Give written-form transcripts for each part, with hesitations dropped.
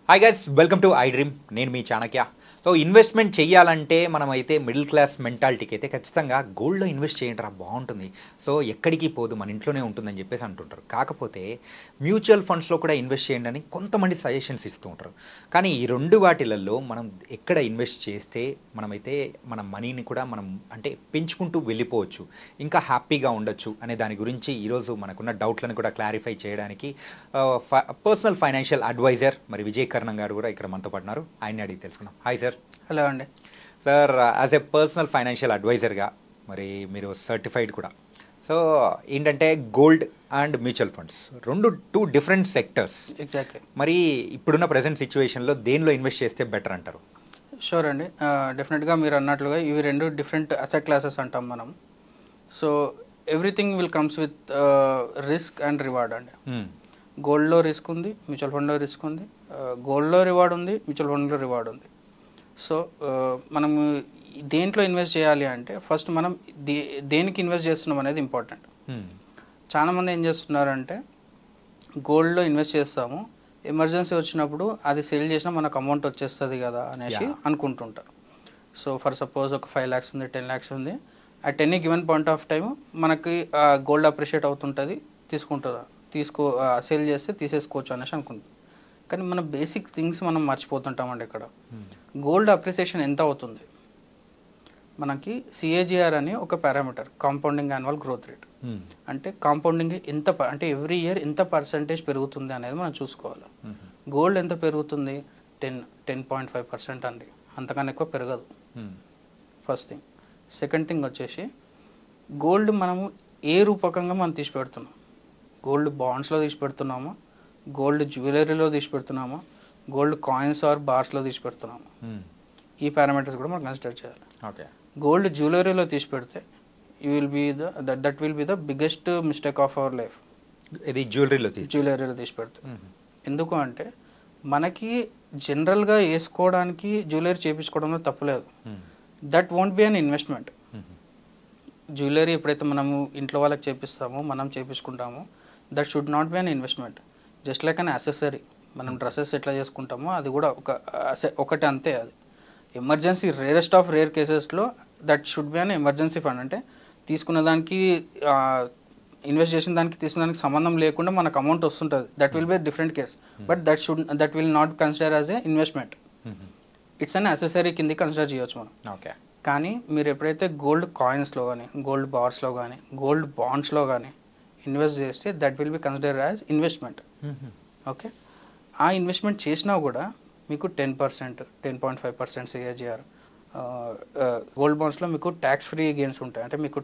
Hi guys, welcome to I dream. నేను మీ Chanakya. So investment చేయాలంటే మనమైతే మిడిల్ క్లాస్ మెంటాలిటీకి అయితే ఖచ్చితంగా గోల్డ్లో ఇన్వెస్ట్ చేయండి రా, బాగుంటుంది. సో ఎక్కడికి పోదు, మన ఇంట్లోనే ఉంటుందని చెప్పేసి అంటుంటారు. కాకపోతే మ్యూచువల్ ఫండ్స్లో కూడా ఇన్వెస్ట్ చేయండి అని కొంతమంది సజెషన్స్ ఇస్తూ ఉంటారు. కానీ ఈ రెండు వాటిలలో మనం ఎక్కడ ఇన్వెస్ట్ చేస్తే మనమైతే మన మనీని కూడా మనం అంటే పెంచుకుంటూ వెళ్ళిపోవచ్చు, ఇంకా హ్యాపీగా ఉండొచ్చు అనే దాని గురించి ఈరోజు మనకున్న డౌట్లను కూడా క్లారిఫై చేయడానికి పర్సనల్ ఫైనాన్షియల్ అడ్వైజర్ మరి విజయ్ కర్ణం గారు కూడా ఇక్కడ మనతో పడినారు. ఆయన్ని అడిగి తెలుసుకుందాం. Hi sir. హలో అండి. Sir, as a personal financial అడ్వైజర్గా మరి మీరు సర్టిఫైడ్ కూడా. సో ఏంటంటే gold and mutual funds two different sectors. Exactly. మరి ఇప్పుడున్న ప్రజెంట్ సిచ్యువేషన్లో దేనిలో ఇన్వెస్ట్ చేస్తే బెటర్ అంటారు? షూర్ అండి. డెఫినెట్గా మీరు అన్నట్లుగా ఇవి రెండు డిఫరెంట్ అసెట్ క్లాసెస్ అంటాం మనం. So everything will comes with risk and reward అండి. గోల్డ్లో రిస్క్ ఉంది, మ్యూచువల్ ఫండ్లో రిస్క్ ఉంది. గోల్డ్లో రివార్డ్ ఉంది, మ్యూచువల్ ఫండ్లో రివార్డ్ ఉంది. సో మనము దేంట్లో ఇన్వెస్ట్ చేయాలి అంటే ఫస్ట్ మనం దేనికి ఇన్వెస్ట్ చేస్తున్నాం అనేది ఇంపార్టెంట్. చాలామంది ఏం చేస్తున్నారంటే గోల్డ్లో ఇన్వెస్ట్ చేస్తాము, ఎమర్జెన్సీ వచ్చినప్పుడు అది సెల్ చేసినా మనకు అమౌంట్ వచ్చేస్తుంది కదా అనేసి అనుకుంటుంటారు. సో ఫర్ సపోజ్ ఒక 5 lakhs ఉంది, 10 lakhs ఉంది. At any given point of time మనకి గోల్డ్ అప్రిషియేట్ అవుతుంటుంది, సేల్ చేస్తే తీసేసుకోవచ్చు అనేసి అనుకుంటాం. కానీ మన బేసిక్ థింగ్స్ మనం మర్చిపోతుంటామండి. ఇక్కడ గోల్డ్ అప్రిసియేషన్ ఎంత అవుతుంది మనకి సిఏజిఆర్ అని ఒక parameter, compounding annual growth rate. అంటే కాంపౌండింగ్ అంటే ఎవ్రీ ఇయర్ ఎంత పర్సెంటేజ్ పెరుగుతుంది అనేది మనం చూసుకోవాలి. గోల్డ్ ఎంత పెరుగుతుంది? 10.5% అండి, అంతకన్నా ఎక్కువ పెరగదు. First thing. సెకండ్ థింగ్ వచ్చేసి గోల్డ్ మనము ఏ రూపకంగా మనం తీసి పెడుతున్నాం. గోల్డ్ బాండ్స్లో తీసి పెడుతున్నామా, గోల్డ్ జ్యువెలరీలో తీసి పెడుతున్నామా, గోల్డ్ కాయిన్స్ ఆర్ బార్స్లో తీసి పెడుతున్నామా, ఈ పారామీటర్స్ కూడా మనం కన్సిడర్ చేయాలి. ఓకే. గోల్డ్ జ్యువెలరీలో తీసి పెడితే that will be the biggest mistake of our life. ఇది జ్యువెలరీలో తీసి పెడితే. ఎందుకు అంటే మనకి జనరల్గా వేసుకోవడానికి జ్యువెలరీ చేయించుకోవడంలో తప్పులేదు. That won't be an investment. Jewellery ఎప్పుడైతే మనము ఇంట్లో వాళ్ళకి చేపిస్తామో, మనం చేయించుకుంటామో, that should not be an investment. Just like an accessory. మనం డ్రెస్సెస్ ఎట్లా చేసుకుంటామో అది కూడా ఒకటి అంతే. అది ఎమర్జెన్సీ, రేరెస్ట్ ఆఫ్ రేర్ కేసెస్లో that should be an emergency fund. అంటే తీసుకున్న దానికి ఇన్వెస్ట్ చేసిన దానికి తీసుకున్న దానికి సంబంధం లేకుండా మనకు అమౌంట్ వస్తుంటుంది. That will be different case. But that will not consider as a investment. It's an accessory కింద కన్సిడర్ చేయవచ్చు మనం. ఓకే. కానీ మీరు ఎప్పుడైతే గోల్డ్ కాయిన్స్లో కానీ, గోల్డ్ బార్స్లో కానీ, గోల్డ్ బాండ్స్లో కానీ ఇన్వెస్ట్ చేస్తే that will be consider as investment. Okay. ఆ ఇన్వెస్ట్మెంట్ చేసినా కూడా మీకు 10%, 10.5% సిఏజిఆర్. గోల్డ్ బాండ్స్లో మీకు ట్యాక్స్ ఫ్రీ గెయిన్స్ ఉంటాయి. అంటే మీకు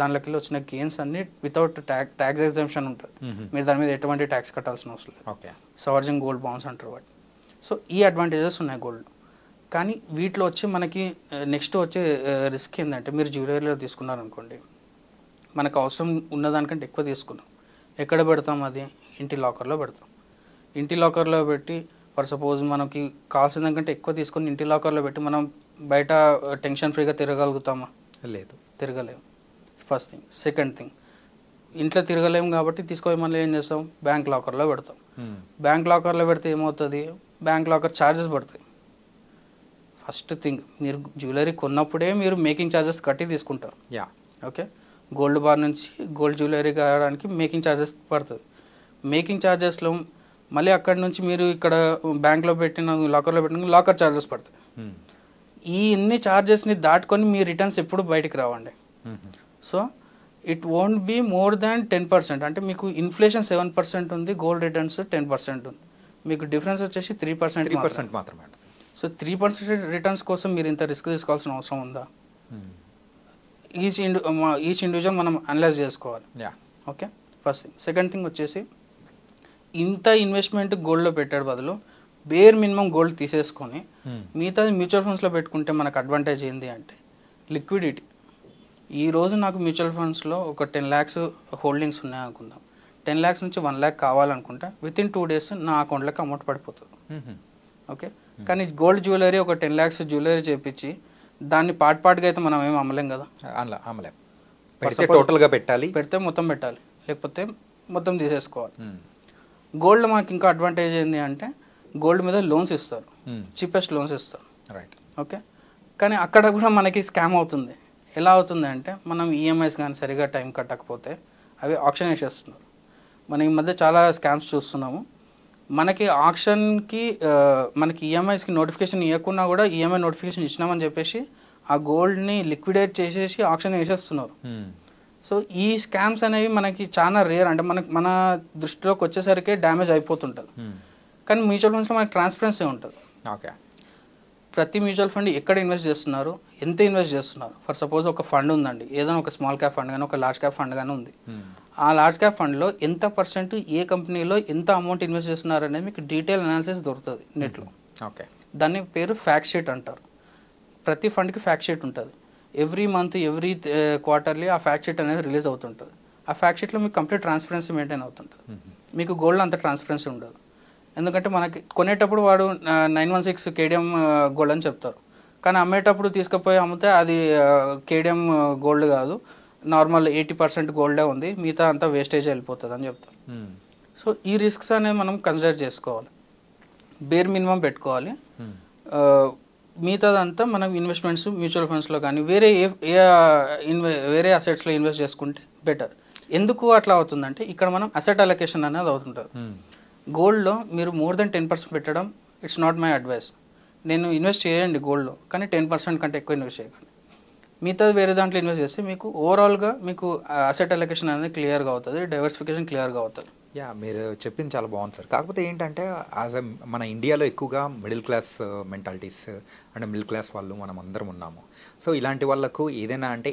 దానిలోకి వచ్చిన గెయిన్స్ అన్ని వితౌట్ ట్యాక్స్ ఎగ్జంప్షన్ ఉంటుంది. మీరు దాని మీద ఎటువంటి ట్యాక్స్ కట్టాల్సిన అవసరం లేదు. ఓకే. సావర్జిన్ గోల్డ్ బాండ్స్ అంటారు వాటి. సో ఈ అడ్వాంటేజెస్ ఉన్నాయి గోల్డ్. కానీ వీటిలో వచ్చి మనకి నెక్స్ట్ వచ్చే రిస్క్ ఏంటంటే, మీరు జ్యువెలరీలో తీసుకున్నారనుకోండి, మనకు అవసరం ఉన్నదానికంటే ఎక్కువ తీసుకున్నాం, ఎక్కడ పెడతాం? అది ఇంటి లాకర్లో పెడతాం. ఇంటి లాకర్లో పెట్టి ఫర్ సపోజ్ మనకి కావాల్సిన దానికంటే ఎక్కువ తీసుకొని ఇంటి లాకర్లో పెట్టి మనం బయట టెన్షన్ ఫ్రీగా తిరగలుగుతామా? లేదు, తిరగలేము. First thing. సెకండ్ థింగ్, ఇంట్లో తిరగలేము కాబట్టి తీసుకొని మళ్ళీ ఏం చేస్తాం? బ్యాంక్ లాకర్లో పెడతాం. బ్యాంక్ లాకర్లో పెడితే ఏమవుతుంది? బ్యాంక్ లాకర్ ఛార్జెస్ పడతాయి. ఫస్ట్ థింగ్, మీరు జ్యువెలరీ కొన్నప్పుడే మీరు మేకింగ్ ఛార్జెస్ కట్టి తీసుకుంటారు. ఓకే. గోల్డ్ బార్ నుంచి గోల్డ్ జ్యువెలరీ కావడానికి మేకింగ్ ఛార్జెస్ పడుతుంది. మేకింగ్ ఛార్జెస్లో మళ్ళీ అక్కడి నుంచి మీరు ఇక్కడ బ్యాంక్లో పెట్టిన లాకర్లో పెట్టిన లాకర్ ఛార్జెస్ పడతాయి. ఈ ఇన్ని ఛార్జెస్ని దాటుకొని మీ రిటర్న్స్ ఎప్పుడు బయటికి రావండి. So it won't be more than 10%. అంటే మీకు ఇన్ఫ్లేషన్ 7% ఉంది, గోల్డ్ రిటర్న్స్ 10% ఉంది. మీకు డిఫరెన్స్ వచ్చేసి 3% మాత్రమే. సో 3% రిటర్న్స్ కోసం మీరు ఇంత రిస్క్ తీసుకోవాల్సిన అవసరం ఉందా? ఈచ్ ఇండివిజువల్ మనం అనలైజ్ చేసుకోవాలి. Okay. First thing. Second thing వచ్చేసి ఇంత ఇన్వెస్ట్మెంట్ గోల్డ్లో పెట్టే బదులు బేర్ మినిమం గోల్డ్ తీసేసుకొని మిగతా మ్యూచువల్ ఫండ్స్లో పెట్టుకుంటే మనకు అడ్వాంటేజ్ ఏంటి అంటే లిక్విడిటీ. ఈరోజు నాకు మ్యూచువల్ ఫండ్స్లో ఒక 10 lakhs హోల్డింగ్స్ ఉన్నాయనుకుందాం. 10 lakhs నుంచి 1 lakh కావాలనుకుంటే వితిన్ 2 days నా అకౌంట్లోకి అమౌంట్ పడిపోతుంది. ఓకే. కానీ గోల్డ్ జ్యువెలరీ ఒక 10 lakhs జ్యువెలరీ చేపించి దాన్ని పార్ట్గా అయితే మనం ఏమి అమ్మలేం కదా. అమ్మలేం. టోటల్గా పెడితే మొత్తం పెట్టాలి, లేకపోతే మొత్తం తీసేసుకోవాలి. గోల్డ్లో మనకి ఇంకా అడ్వాంటేజ్ ఏంటి అంటే గోల్డ్ మీద లోన్స్ ఇస్తారు, చీపెస్ట్ లోన్స్ ఇస్తారు. రైట్. ఓకే, కానీ అక్కడ కూడా మనకి స్కామ్ అవుతుంది. ఎలా అవుతుంది అంటే మనం ఈఎంఐస్ కానీ సరిగా టైం కట్టకపోతే అవి ఆప్షన్ వేసేస్తున్నారు. మనం ఈ మధ్య చాలా స్కామ్స్ చూస్తున్నాము. మనకి ఆప్షన్కి మనకి ఈఎంఐస్కి నోటిఫికేషన్ ఇవ్వకున్నా కూడా ఈఎంఐ నోటిఫికేషన్ ఇచ్చినామని చెప్పేసి ఆ గోల్డ్ని లిక్విడేట్ చేసేసి ఆప్షన్ వేసేస్తున్నారు. సో ఈ స్కామ్స్ అనేవి మనకి చాలా రేర్. అంటే మన దృష్టిలోకి వచ్చేసరికి డ్యామేజ్ అయిపోతుంటుంది. కానీ మ్యూచువల్ ఫండ్స్లో మనకి ట్రాన్స్పరెన్సీ ఉంటుంది. ఓకే, ప్రతి మ్యూచువల్ ఫండ్ ఎక్కడ ఇన్వెస్ట్ చేస్తున్నారు, ఎంత ఇన్వెస్ట్ చేస్తున్నారు. ఫర్ సపోజ్ ఒక ఫండ్ ఉందండి, ఏదైనా ఒక స్మాల్ క్యాప్ ఫండ్ కానీ ఒక లార్జ్ క్యాప్ ఫండ్ కానీ ఉంది. ఆ లార్జ్ క్యాప్ ఫండ్లో ఎంత పర్సెంట్ ఏ కంపెనీలో ఎంత అమౌంట్ ఇన్వెస్ట్ చేస్తున్నారు అనేది మీకు డీటెయిల్ అనాలిసిస్ దొరుకుతుంది నెట్లో. ఓకే, దాన్ని పేరు ఫ్యాక్ట్ షీట్ అంటారు. ప్రతి ఫండ్కి ఫ్యాక్ట్ షీట్ ఉంటుంది. ఎవ్రీ మంత్ ఎవ్రీ క్వార్టర్లీ ఆ ఫ్యాక్ట్ షీట్ అనేది రిలీజ్ అవుతుంటుంది. ఆ ఫ్యాక్ట్ షీట్లో మీకు కంప్లీట్ ట్రాన్స్పరెన్సీ మెయింటైన్ అవుతుంటుంది. మీకు గోల్డ్లో అంత ట్రాన్స్పరెన్సీ ఉండదు. ఎందుకంటే మనకి కొనేటప్పుడు వాడు 916 కేడిఎం గోల్డ్ అని చెప్తారు, కానీ అమ్మేటప్పుడు తీసుకుపోయి అమ్మితే అది కేడిఎం గోల్డ్ కాదు, నార్మల్ 80% గోల్డే ఉంది, మిగతా అంతా వేస్టేజ్ వెళ్ళిపోతుంది అని చెప్తారు. సో ఈ రిస్క్స్ అనేవి మనం కన్సిడర్ చేసుకోవాలి, బేర్ మినిమం పెట్టుకోవాలి. మిగతాదంతా మనం ఇన్వెస్ట్మెంట్స్ మ్యూచువల్ ఫండ్స్లో కానీ వేరే అసెట్స్లో ఇన్వెస్ట్ చేసుకుంటే బెటర్. ఎందుకు అట్లా అవుతుందంటే ఇక్కడ మనం అసెట్ అలొకేషన్ అనేది అవుతుంటుంది. గోల్డ్లో మీరు మోర్ దెన్ 10% పెట్టడం ఇట్స్ నాట్ మై అడ్వైస్. నేను ఇన్వెస్ట్ చేయండి గోల్డ్లో, కానీ 10% కంటే ఎక్కువ ఇన్వెస్ట్ చేయకండి. మిగతాది వేరే దాంట్లో ఇన్వెస్ట్ చేస్తే మీకు ఓవరాల్గా మీకు అసెట్ అలొకేషన్ అనేది క్లియర్గా అవుతుంది, డైవర్సిఫికేషన్ క్లియర్గా అవుతుంది. యా, మీరు చెప్పింది చాలా బాగుంది సార్. కాకపోతే ఏంటంటే మన ఇండియాలో ఎక్కువగా మిడిల్ క్లాస్ మెంటాలిటీస్ అంటే మిడిల్ క్లాస్ వాళ్ళు మనం అందరం ఉన్నాము. సో ఇలాంటి వాళ్ళకు ఏదైనా అంటే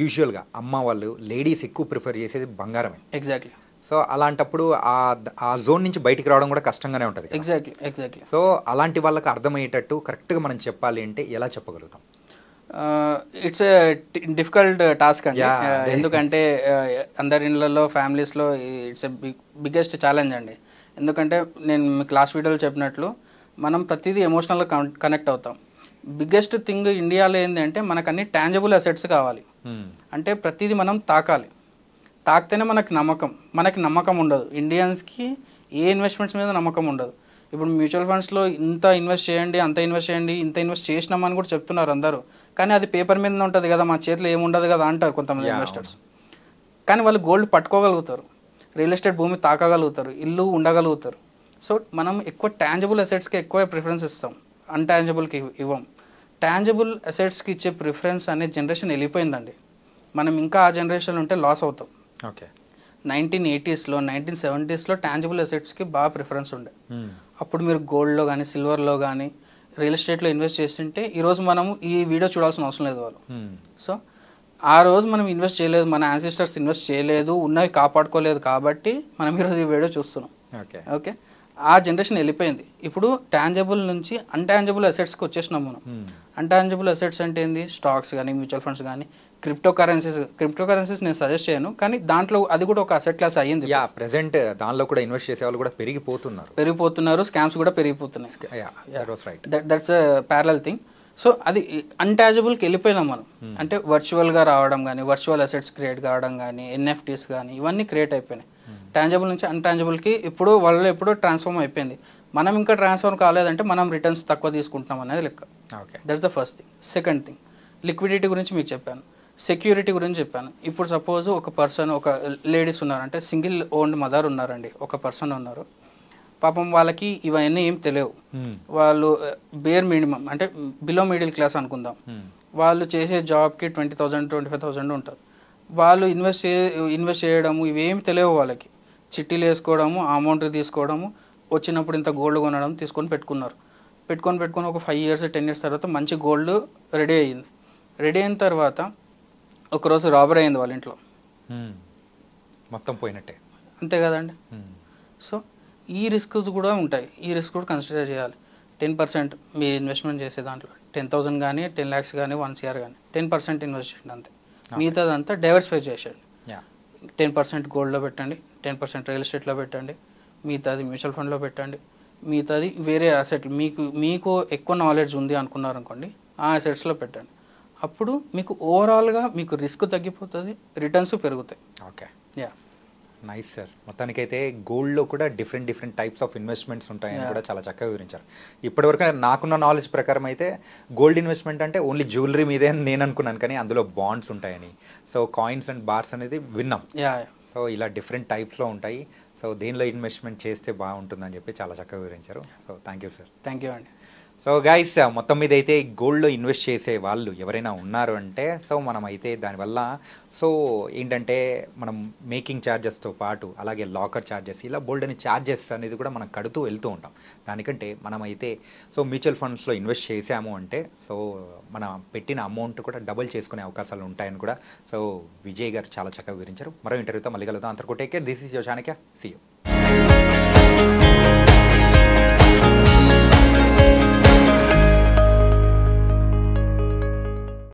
యూజువల్గా అమ్మ వాళ్ళు లేడీస్ ఎక్కువ ప్రిఫర్ చేసేది బంగారమే. ఎగ్జాక్ట్లీ. సో అలాంటప్పుడు ఆ జోన్ నుంచి బయటికి రావడం కూడా కష్టంగానే ఉంటుంది. ఎగ్జాక్ట్లీ. సో అలాంటి వాళ్ళకి అర్థమయ్యేటట్టు కరెక్ట్గా మనం చెప్పాలి అంటే ఎలా చెప్పగలుగుతాం? ఇట్స్ ఏ డిఫికల్ట్ టాస్క్ అండి. ఎందుకంటే అందరి ఇళ్ళల్లో ఫ్యామిలీస్లో ఇట్స్ ఏ బిగ్గెస్ట్ ఛాలెంజ్ అండి. ఎందుకంటే నేను మీకు లాస్ట్ వీడియోలో చెప్పినట్లు మనం ప్రతిదీ ఎమోషనల్గా కనెక్ట్ అవుతాం. బిగ్గెస్ట్ థింగ్ ఇండియాలో ఏంటి అంటే మనకు అన్ని టాంజబుల్ అసెట్స్ కావాలి. అంటే ప్రతిదీ మనం తాకాలి, తాకితేనే మనకి నమ్మకం ఉండదు. ఇండియన్స్కి ఏ ఇన్వెస్ట్మెంట్స్ మీద నమ్మకం ఉండదు. ఇప్పుడు మ్యూచువల్ ఫండ్స్లో ఇంత ఇన్వెస్ట్ చేయండి, అంత ఇన్వెస్ట్ చేయండి, ఇంత ఇన్వెస్ట్ చేసినామని కూడా చెప్తున్నారు అందరూ, కానీ అది పేపర్ మీద ఉంటుంది కదా, మా చేతిలో ఏముండదు కదా అంటారు కొంతమంది ఇన్వెస్టర్స్. కానీ వాళ్ళు గోల్డ్ పట్టుకోగలుగుతారు, రియల్ ఎస్టేట్ భూమి తాకగలుగుతారు, ఇల్లు ఉండగలుగుతారు. సో మనం ఎక్కువ టాంజబుల్ అసెట్స్కి ఎక్కువ ప్రిఫరెన్స్ ఇస్తాం, అన్టాంజబుల్కి ఇవ్వం. టాంజబుల్ అసెట్స్కి ఇచ్చే ప్రిఫరెన్స్ అనే జనరేషన్ వెళ్ళిపోయిందండి. మనం ఇంకా ఆ జనరేషన్ ఉంటే లాస్ అవుతాం. ఓకే, 1980sలో 1970sలో టాంజబుల్ అసెట్స్కి బాగా ప్రిఫరెన్స్ ఉండే. అప్పుడు మీరు గోల్డ్లో కానీ సిల్వర్లో కానీ రియల్ ఎస్టేట్లో ఇన్వెస్ట్ చేస్తుంటే ఈరోజు మనము ఈ వీడియో చూడాల్సిన అవసరం లేదు వాళ్ళు. సో ఆ రోజు మనం ఇన్వెస్ట్ చేయలేదు, మన యాన్సిస్టర్స్ ఇన్వెస్ట్ చేయలేదు, ఉన్నవి కాపాడుకోలేదు కాబట్టి మనం ఈరోజు ఈ వీడియో చూస్తున్నాం. ఓకే, ఆ జనరేషన్ వెళ్ళిపోయింది. ఇప్పుడు టాంజబుల్ నుంచి అన్టాంజబుల్ అసెట్స్కి వచ్చేసినాం మనం. అన్టాంజబుల్ అసెట్స్ అంటే ఏంది? స్టాక్స్ కానీ మ్యూచువల్ ఫండ్స్ కానీ క్రిప్టో కరెన్సీస్ నేను సజెస్ట్ చేయను, కానీ దాంట్లో అది కూడా ఒక అసెట్ క్లాస్ అయ్యింది. ప్రెసెంట్ దానిలో కూడా ఇన్వెస్ట్ చేసే వాళ్ళు కూడా పెరిగిపోతున్నారు, స్కామ్స్ కూడా పెరిగిపోతున్నాయి. That's parallel thing. సో అది అన్టాంజబుల్కి వెళ్ళిపోయినాం మనం. అంటే వర్చువల్గా రావడం కానీ, వర్చువల్ అసెట్స్ క్రియేట్ కావడం కానీ, ఎన్ఎఫ్టీస్ కానీ ఇవన్నీ క్రియేట్ అయిపోయినాయి. టాంజబుల్ నుంచి అన్టాంజబుల్కి ఎప్పుడో ట్రాన్స్ఫార్మ్ అయిపోయింది. మనం ఇంకా ట్రాన్స్ఫార్మ్ కాలేదంటే మనం రిటర్న్స్ తక్కువ తీసుకుంటున్నాం అనేది లెక్క. That's the first thing. Second thing, liquidity గురించి మీకు చెప్పాను, సెక్యూరిటీ గురించి చెప్పాను. ఇప్పుడు సపోజ్ ఒక పర్సన్, ఒక లేడీస్ ఉన్నారు, అంటే సింగిల్ ఓన్డ్ మదర్ ఉన్నారండి, ఒక పర్సన్ ఉన్నారు, పాపం వాళ్ళకి ఇవన్నీ ఏం తెలియవు. వాళ్ళు బేర్ మినిమం అంటే బిలో మిడిల్ క్లాస్ అనుకుందాం. వాళ్ళు చేసే జాబ్కి 20,000 25,000 ఉంటుంది. వాళ్ళు ఇన్వెస్ట్ చేయడము ఇవేమి తెలియవు వాళ్ళకి. చిట్టీలు వేసుకోవడము, అమౌంట్ తీసుకోవడము, వచ్చినప్పుడు ఇంత గోల్డ్ కొనడం, తీసుకొని పెట్టుకొని ఒక 5 years 10 years తర్వాత మంచి గోల్డ్ రెడీ అయ్యింది. రెడీ అయిన తర్వాత ఒకరోజు రాబరీ అయింది వాళ్ళ ఇంట్లో, మొత్తం పోయినట్టే. అంతే కదండి. సో ఈ రిస్క్స్ కూడా ఉంటాయి, ఈ రిస్క్ కూడా కన్సిడర్ చేయాలి. 10% మీ ఇన్వెస్ట్మెంట్ చేసే దాంట్లో 10,000 కానీ 10 lakhs కానీ 1 crore కానీ 10% ఇన్వెస్ట్ చేయండి అంతే. మిగతాదంతా డైవర్సిఫై చేసేయండి. 10% గోల్డ్లో పెట్టండి, 10% రియల్ ఎస్టేట్లో పెట్టండి, మిగతాది మ్యూచువల్ ఫండ్లో పెట్టండి, మిగతాది వేరే అసెట్లు మీకు ఎక్కువ నాలెడ్జ్ ఉంది అనుకున్నారు అనుకోండి, ఆ అసెట్స్లో పెట్టండి. అప్పుడు మీకు ఓవరాల్గా మీకు రిస్క్ తగ్గిపోతుంది, రిటర్న్స్ పెరుగుతాయి. Okay, nice sir. మొత్తానికైతే గోల్డ్లో కూడా డిఫరెంట్ టైప్స్ ఆఫ్ ఇన్వెస్ట్మెంట్స్ ఉంటాయని Yeah. కూడా చాలా చక్కగా వివరించారు. ఇప్పటివరకు నాకున్న నాలెడ్జ్ ప్రకారం అయితే గోల్డ్ ఇన్వెస్ట్మెంట్ అంటే ఓన్లీ జ్యువెలరీ మీదే అని నేను అనుకున్నాను, కానీ అందులో బాండ్స్ ఉంటాయని, సో కాయిన్స్ అండ్ బార్స్ అనేది విన్నాం. యా సో ఇలా డిఫరెంట్ టైప్స్లో ఉంటాయి. సో దేనిలో ఇన్వెస్ట్మెంట్ చేస్తే బాగుంటుందని చెప్పి చాలా చక్కగా వివరించారు. So thank you sir. Thank you అండి. సో గైస్, మొత్తం మీద అయితే గోల్డ్లో ఇన్వెస్ట్ చేసే వాళ్ళు ఎవరైనా ఉన్నారు అంటే, సో మనమైతే దానివల్ల సో ఏంటంటే మనం మేకింగ్ ఛార్జెస్తో పాటు అలాగే లాకర్ ఛార్జెస్ ఇలా బోల్డ్ అని ఛార్జెస్ అనేది కూడా మనం కడుతూ వెళ్తూ ఉంటాం. దానికంటే మనమైతే సో మ్యూచువల్ ఫండ్స్లో ఇన్వెస్ట్ చేసాము అంటే సో మనం పెట్టిన అమౌంట్ కూడా డబుల్ చేసుకునే అవకాశాలు ఉంటాయని కూడా సో విజయ్ గారు చాలా చక్కగా వివరించారు. మరో ఇంటర్వ్యూతో మళ్ళీ కలుద్దాం. అంతకు take care. This is your Chanakya. See you.